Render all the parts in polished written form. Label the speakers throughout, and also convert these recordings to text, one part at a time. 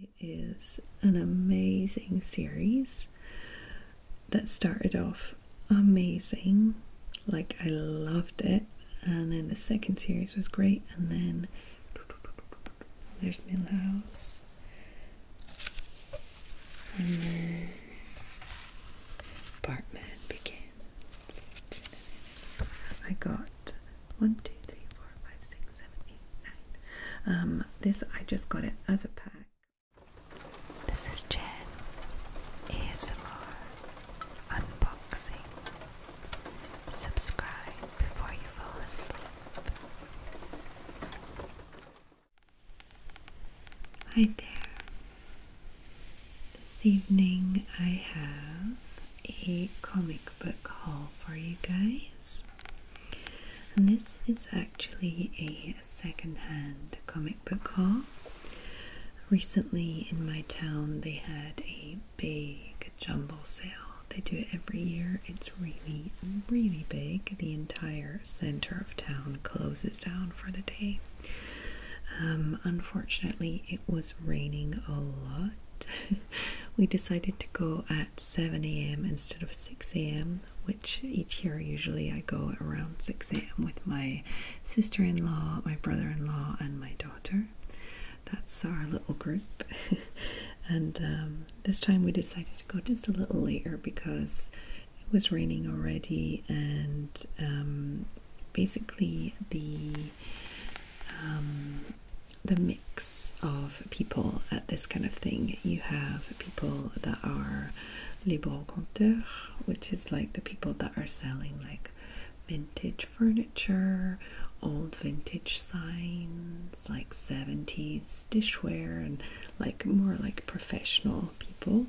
Speaker 1: It is an amazing series that started off amazing, like I loved it, and then the second series was great, and then there's Millhouse, and then Bartman Begins. I got 1, 2, 3, 4, 5, 6, 7, 8, 9. This I just got it as a pack. This is Jen ASMR unboxing. Subscribe before you fall asleep. Hi there. This evening I have a comic book haul for you guys. And this is actually a second-hand comic book haul. Recently in my town they had a big jumble sale. They do it every year. It's really, really big. The entire center of town closes down for the day. Unfortunately, it was raining a lot. We decided to go at 7 a.m. instead of 6 a.m., which each year usually I go around 6 a.m. with my sister-in-law, my brother-in-law, and my daughter. That's our little group. And this time we decided to go just a little later because it was raining already, and basically the mix of people at this kind of thing. You have people that are les brocanteurs, which is like the people that are selling like vintage furniture, old vintage signs, like 70s dishware, and like more like professional people,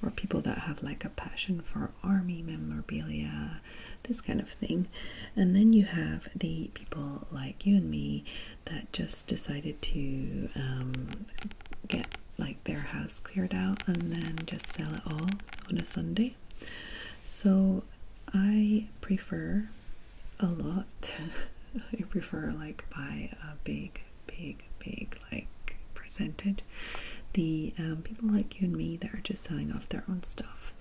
Speaker 1: or people that have like a passion for army memorabilia, this kind of thing. And then you have the people like you and me that just decided to get like their house cleared out and then just sell it all on a Sunday. So I prefer a lot I prefer like by a big like percentage the people like you and me that are just selling off their own stuff.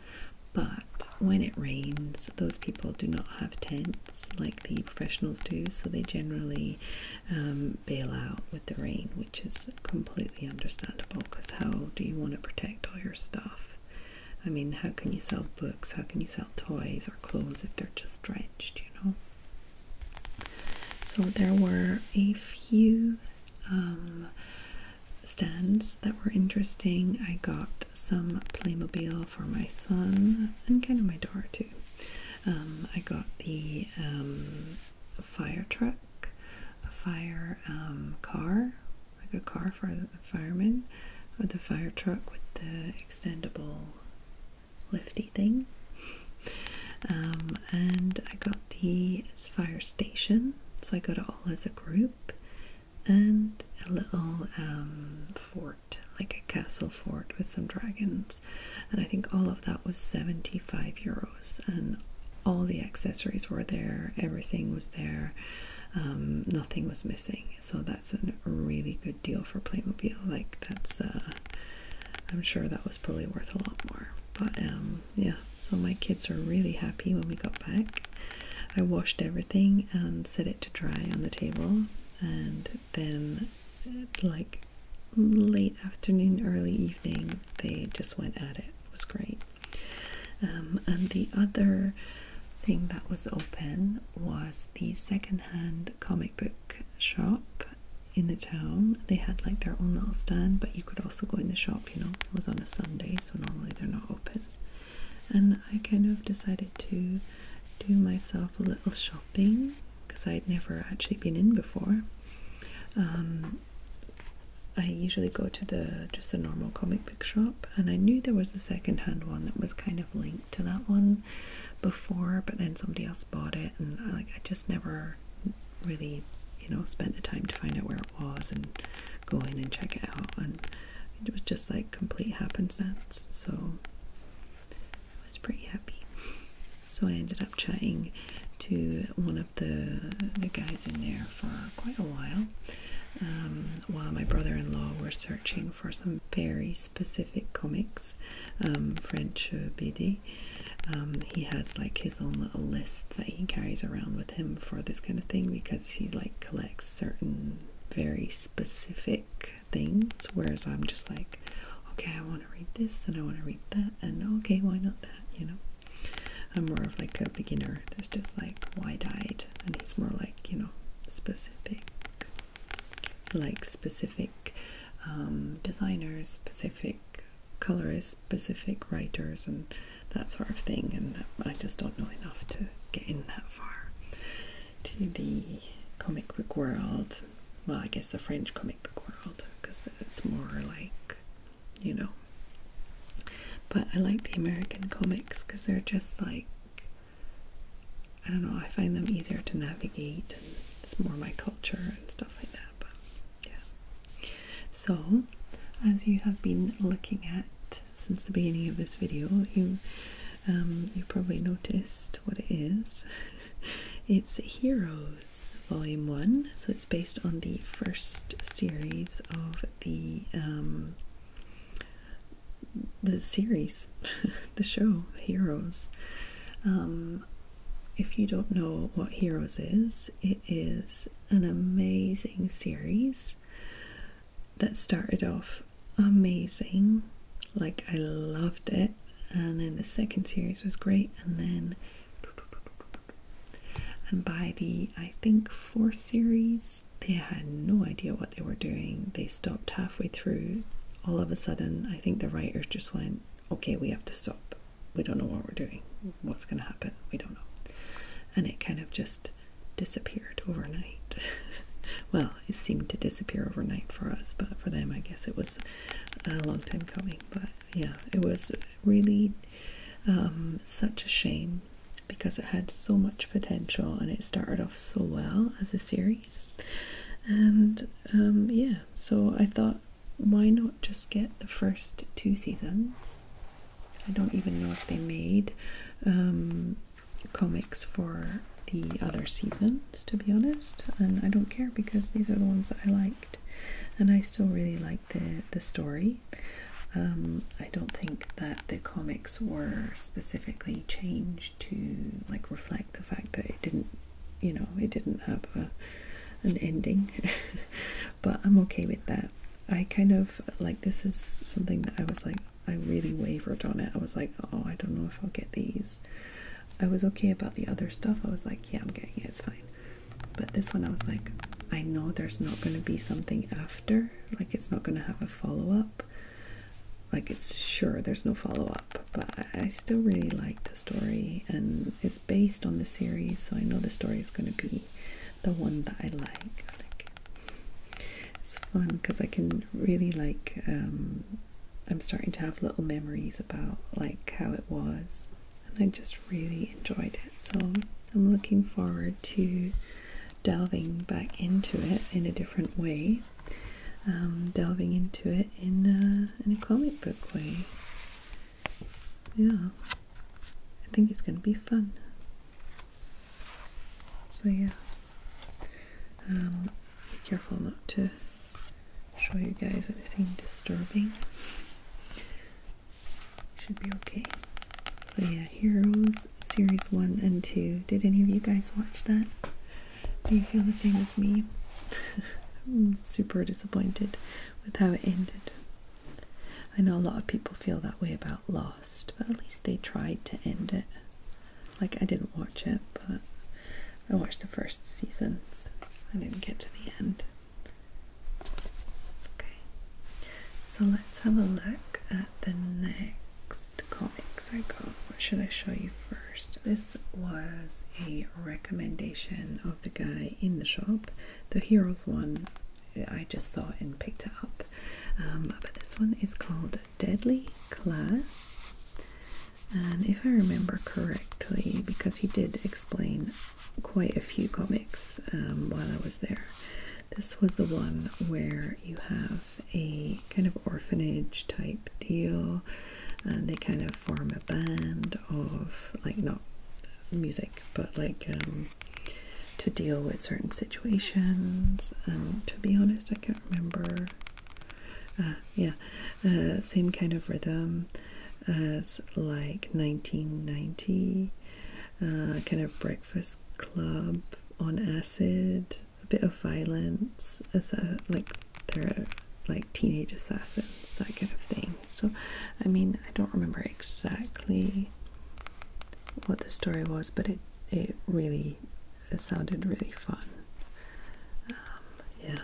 Speaker 1: But when it rains, those people do not have tents like the professionals do, so they generally bail out with the rain, which is completely understandable, because how do you want to protect all your stuff? I mean, how can you sell books, how can you sell toys or clothes if they're just drenched, you know? So there were a few stands that were interesting. I got some Playmobil for my son and kind of my daughter too. I got the fire truck, a fire car, like a car for the firemen, or the fire truck with the extendable lifty thing. And I got the fire station, so I got it all as a group, and a little fort, like a castle fort with some dragons, and I think all of that was 75 euros, and all the accessories were there, everything was there, nothing was missing. So that's a really good deal for Playmobil. Like that's I'm sure that was probably worth a lot more. But yeah, so my kids were really happy when we got back. I washed everything and set it to dry on the table, and then like late afternoon, early evening, they just went at it. It was great. And the other thing that was open was the second-hand comic book shop in the town. They had like their own little stand, but you could also go in the shop, you know. It was on a Sunday, so normally they're not open. And I kind of decided to do myself a little shopping because I'd never actually been in before. I usually go to just a normal comic book shop, and I knew there was a second-hand one that was kind of linked to that one before, but then somebody else bought it, and I just never really, you know, spent the time to find out where it was and go in and check it out, and it was just like complete happenstance. So I was pretty happy. So I ended up chatting to one of the guys in there for quite a while, while my brother-in-law were searching for some very specific comics, French BD. He has like his own little list that he carries around with him for this kind of thing, because he like collects certain very specific things, whereas I'm just like, okay, I want to read this and I want to read that, and okay, why not that, you know? I'm more of like a beginner that's just like wide-eyed, and he's more like, you know, specific designers, specific colorists, specific writers, and that sort of thing, and I just don't know enough to get in that far to the comic book world. Well, I guess the French comic book world, because it's more like, you know. But I like the American comics because they're just like, I don't know, I find them easier to navigate, and it's more my culture and stuff like that. But yeah. So, as you have been looking at since the beginning of this video, you probably noticed what it is. It's Heroes Volume 1, so it's based on the first series of the series, the show Heroes. If you don't know what Heroes is, it is an amazing series that started off amazing, like I loved it, and then the second series was great, and by the, I think, fourth series, they had no idea what they were doing. They stopped halfway through. All of a sudden, I think the writers just went, okay, we have to stop. We don't know what we're doing. What's going to happen? We don't know. And it kind of just disappeared overnight. Well, it seemed to disappear overnight for us, but for them, I guess it was a long time coming. But yeah, it was really such a shame, because it had so much potential and it started off so well as a series. And yeah, so I thought, why not just get the first 2 seasons? I don't even know if they made comics for the other seasons, to be honest, and I don't care, because these are the ones that I liked, and I still really like the story. I don't think that the comics were specifically changed to like reflect the fact that it didn't, you know, it didn't have an ending. But I'm okay with that. I kind of like, this is something that I was like, I really wavered on it. I was like, oh, I don't know if I'll get these. I was okay about the other stuff. I was like, yeah, I'm getting it, it's fine. But this one I was like, I know there's not going to be something after, like it's not going to have a follow-up. Like, it's sure there's no follow-up, but I still really like the story, and it's based on the series, so I know the story is going to be the one that I like. It's fun because I can really like, I'm starting to have little memories about like how it was, and I just really enjoyed it. So I'm looking forward to delving back into it in a different way. Delving into it in a comic book way. Yeah, I think it's gonna be fun. So yeah, be careful not to show you guys anything disturbing. Should be okay. So yeah, Heroes Series 1 and 2. Did any of you guys watch that? Do you feel the same as me? I'm super disappointed with how it ended. I know a lot of people feel that way about Lost, but at least they tried to end it. Like, I didn't watch it, but I watched the first seasons. I didn't get to the end. Okay, so let's have a look at the next comics I got. What should I show you first? This was a recommendation of the guy in the shop. The Heroes one, I just saw it and picked it up. But this one is called Deadly Class. And if I remember correctly, because he did explain quite a few comics while I was there, this was the one where you have a kind of orphanage type deal, and they kind of form a band of, like, not music, but like to deal with certain situations. And to be honest, I can't remember. Yeah, same kind of rhythm as like 1990, kind of Breakfast Club on acid, a bit of violence, like they're like teenage assassins, that kind of thing. So I mean, I don't remember exactly what the story was, but it really sounded really fun. Yeah,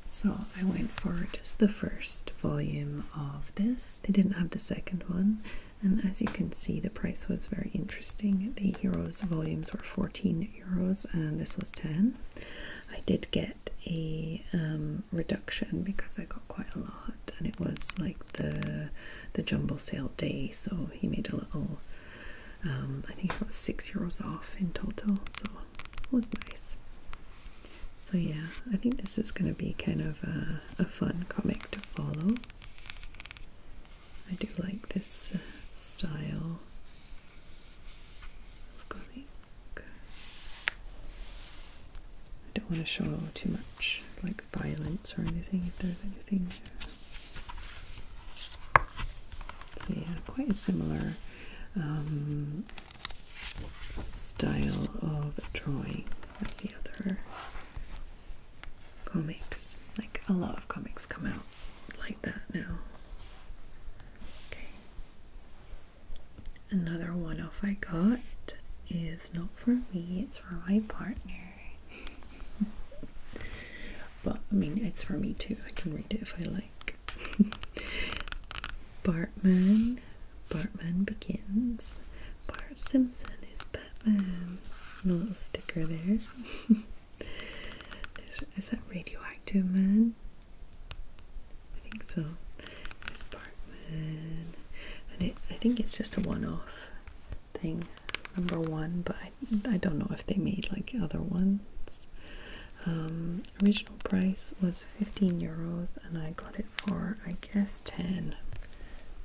Speaker 1: so I went for just the first volume of this. They didn't have the second one, and as you can see, the price was very interesting. The Heroes volumes were 14 euros and this was 10. I did get a reduction because I got quite a lot, and it was like the jumbo sale day, so he made a little I think it was 6 euros off in total, so it was nice. So yeah, I think this is going to be kind of a fun comic to follow. I do like this style of comic. I don't want to show too much like violence or anything, if there's anything there. So yeah, quite a similar style of drawing as the other comics. Like a lot of comics come out like that now. Okay. Another one-off I got is not for me, it's for my partner. But I mean, it's for me too. I can read it if I like. Bartman Begins. Bart Simpson is Batman. And a little sticker there. Is that Radioactive Man? I think so. There's Bartman. And I think it's just a one-off thing. It's number 1, but I don't know if they made like other ones. Original price was 15 euros and I got it for, I guess, 10.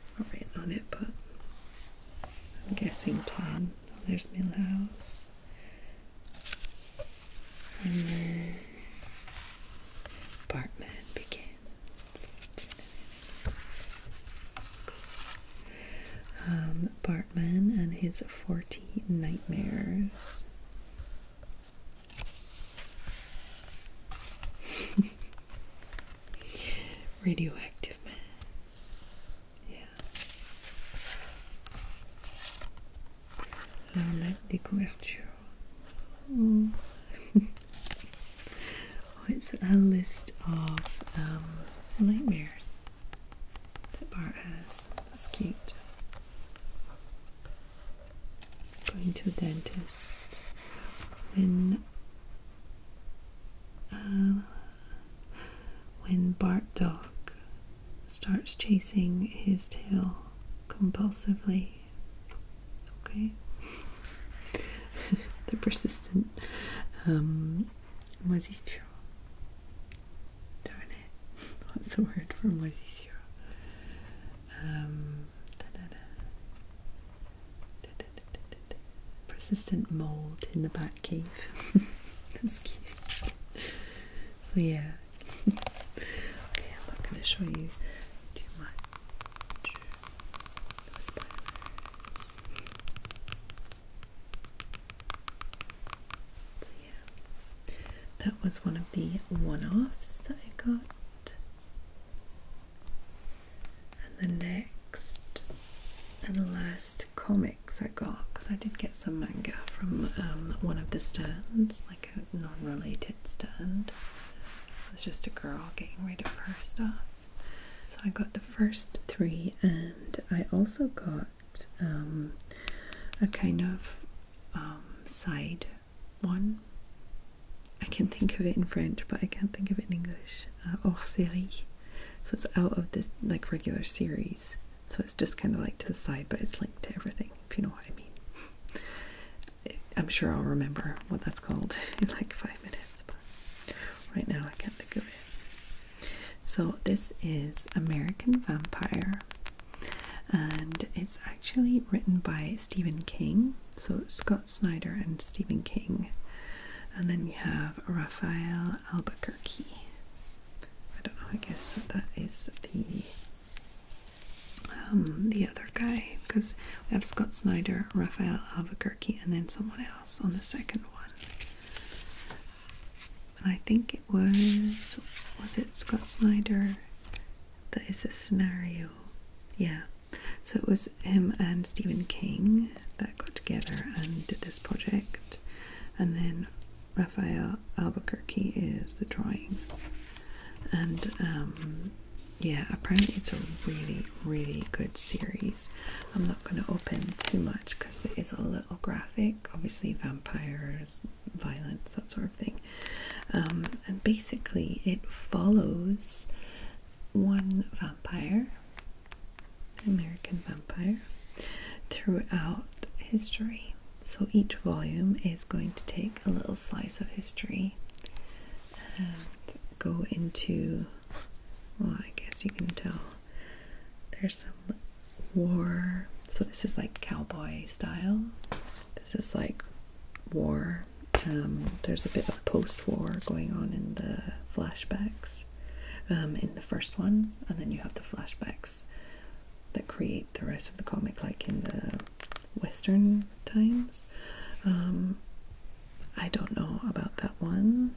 Speaker 1: It's not written on it, but I'm guessing 10. There's Millhouse. And then Bartman Begins. That's cool. Bartman and his 40 nightmares. Radioactive Man. Yeah. La lettre de couverture. Oh. Oh, it's a list of nightmares that Bart has. That's cute. Going to a dentist. When Bart Dog starts chasing his tail compulsively. Okay. The persistent moisissure. Darn it. What's the word for moisissure? Persistent mold in the bat cave. That's cute. So yeah. Okay, I'm not going to show you too much. No spoilers. So yeah, that was one of the one-offs that I got. And the next and the last comics I got, because I did get some manga from one of the stands, like a non-related stand. It was just a girl getting rid of her stuff. So I got the first 3, and I also got a kind of side one. I can think of it in French, but I can't think of it in English. Hors série. So it's out of this like regular series. So it's just kind of like to the side, but it's linked to everything, if you know what I mean. I'm sure I'll remember what that's called in like 5 minutes, but right now I can't think of it. So this is American Vampire, and it's actually written by Stephen King. So Scott Snyder and Stephen King And then you have Raphael Albuquerque. I don't know, I guess that is the other guy, because we have Scott Snyder, Raphael Albuquerque, and then someone else on the second one. And I think it was it Scott Snyder? That is a scenario. Yeah. So it was him and Stephen King that got together and did this project. And then Raphael Albuquerque is the drawings. And yeah, apparently it's a really, really good series. I'm not going to open too much because it is a little graphic. Obviously vampires, violence, that sort of thing. And basically it follows one vampire, American vampire, throughout history. So each volume is going to take a little slice of history and go into, well, I guess you can tell there's some war. So this is like cowboy style. This is like war. There's a bit of post-war going on in the flashbacks in the first one, and then you have the flashbacks that create the rest of the comic, like in the Western times. I don't know about that one.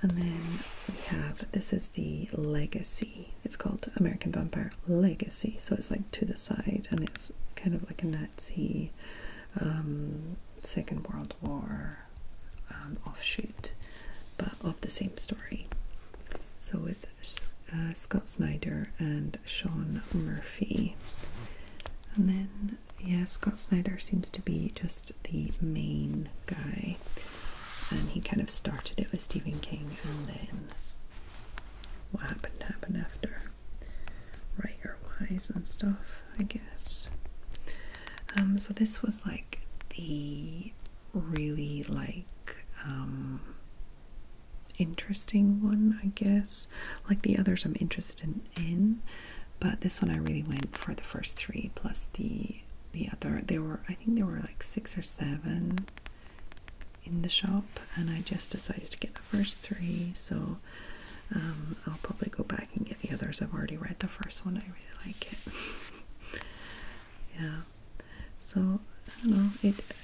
Speaker 1: And then we have, this is the Legacy. It's called American Vampire Legacy. So it's like to the side, and it's kind of like a Nazi Second World War offshoot, but of the same story. So with Scott Snyder and Sean Murphy. And then, yeah, Scott Snyder seems to be just the main guy. And he kind of started it with Stephen King, and then what happened after, writer-wise and stuff, I guess. So this was like the really like interesting one, I guess. Like the others I'm interested in, but this one I really went for the first three plus the other. I think there were like 6 or 7 in the shop, and I just decided to get the first 3, so I'll probably go back and get the others. I've already read the first one, I really like it. Yeah, so I don't know,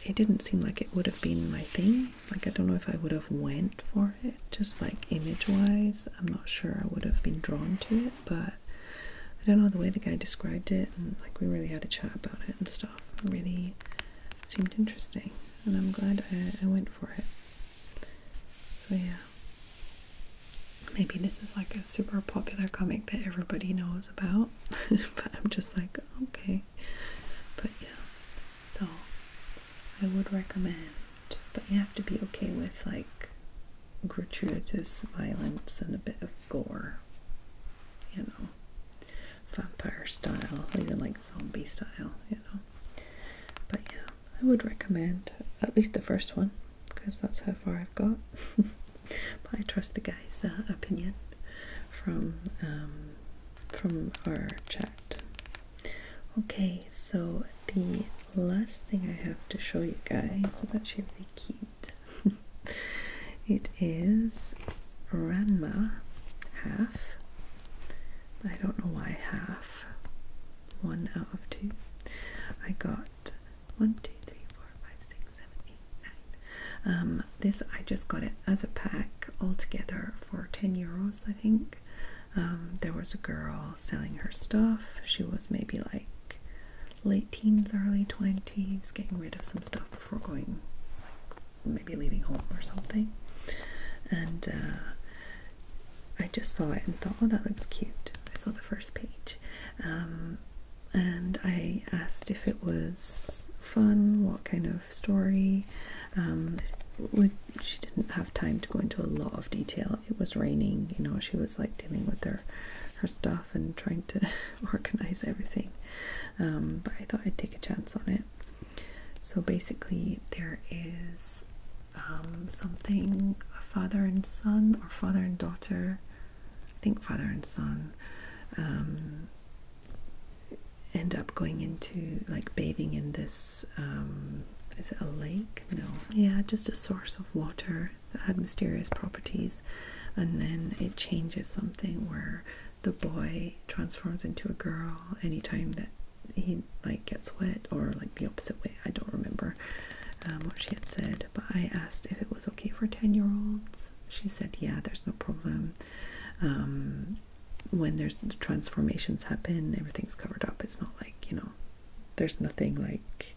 Speaker 1: it didn't seem like it would have been my thing. Like, I don't know if I would have went for it, just like image wise. I'm not sure I would have been drawn to it, but I don't know, the way the guy described it, and like we really had a chat about it and stuff, it really seemed interesting, and I'm glad I went for it. So yeah, maybe this is like a super popular comic that everybody knows about, but I'm just like, okay. But yeah, so I would recommend, but you have to be okay with like gratuitous violence and a bit of gore, you know, vampire style, even like zombie style, you know. But yeah, I would recommend at least the first one, because that's how far I've got. But I trust the guy's opinion from our chat. Okay, so the last thing I have to show you guys is actually really cute. It is Ranma half. I don't know why half. 1 out of 2. I got 1, 2, 3, 4, 5, 6, 7, 8, 9. This, I just got it as a pack altogether for €10, I think. There was a girl selling her stuff. She was maybe like late teens, early 20s, getting rid of some stuff before going, like maybe leaving home or something. And I just saw it and thought, oh, that looks cute. I saw the first page, and I asked if it was fun, what kind of story. She didn't have time to go into a lot of detail. It was raining, you know, she was like dealing with her stuff and trying to organize everything, but I thought I'd take a chance on it. So basically there is something, a father and son, or father and daughter, I think father and son, end up going into like bathing in this is it a lake? No. Yeah, just a source of water that had mysterious properties, and then it changes something where the boy transforms into a girl anytime that he like gets wet, or like the opposite way. I don't remember what she had said, but I asked if it was okay for 10-year-olds. She said, yeah, there's no problem. When there's the transformations happen, everything's covered up. It's not like, you know, there's nothing like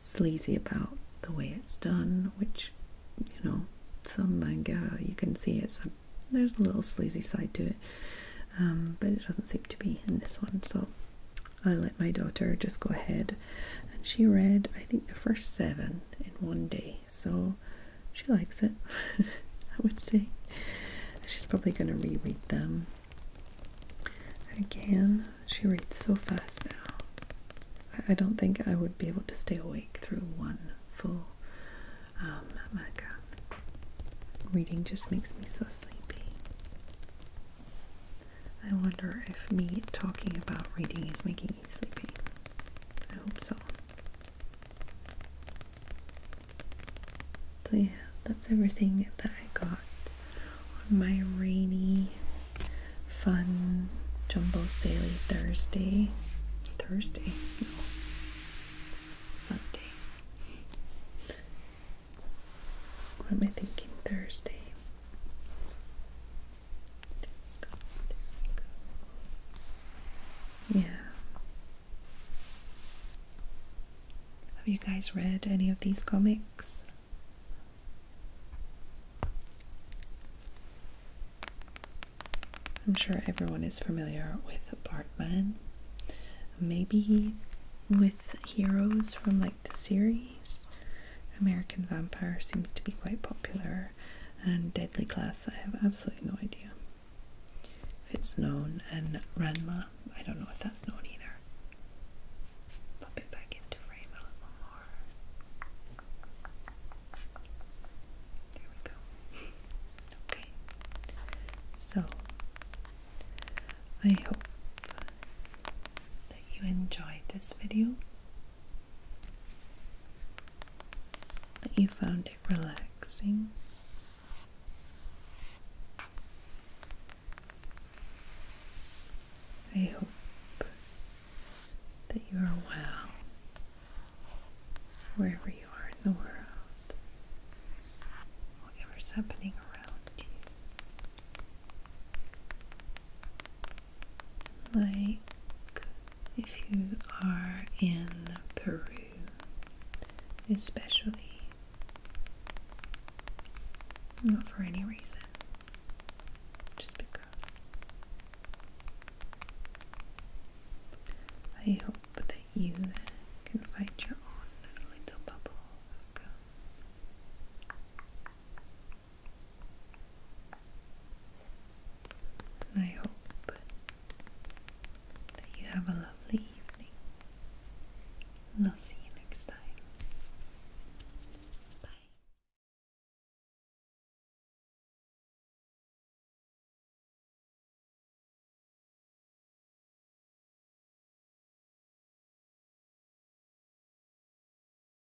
Speaker 1: sleazy about the way it's done, which, you know, some manga you can see there's a little sleazy side to it, but it doesn't seem to be in this one. So I let my daughter just go ahead, and she read, I think, the first 7 in one day, so she likes it. I would say she's probably going to reread them again. She reads so fast now. I don't think I would be able to stay awake through one full manga. Reading just makes me so sleepy. I wonder if me talking about reading is making you sleepy. I hope so. So yeah, that's everything that I got on my rainy, fun, jumbo saily Thursday. Thursday? No. Sunday. What am I thinking? Thursday. Yeah. Have you guys read any of these comics? I'm sure everyone is familiar with Bartman. Maybe with heroes from like the series. American Vampire seems to be quite popular, and Deadly Class, I have absolutely no idea if it's known, and Ranma, I don't know if that's known either. Pop it back into frame a little more. There we go. Okay, so I hope that you enjoyed this video, that you found it relaxing. I hope that you are well wherever you are in the world, whatever's happening around you. Like if you are in Peru, especially, not for any reason, just because. I hope that you can find your own little bubble of calm. And I hope that you have a lovely evening. And I'll see you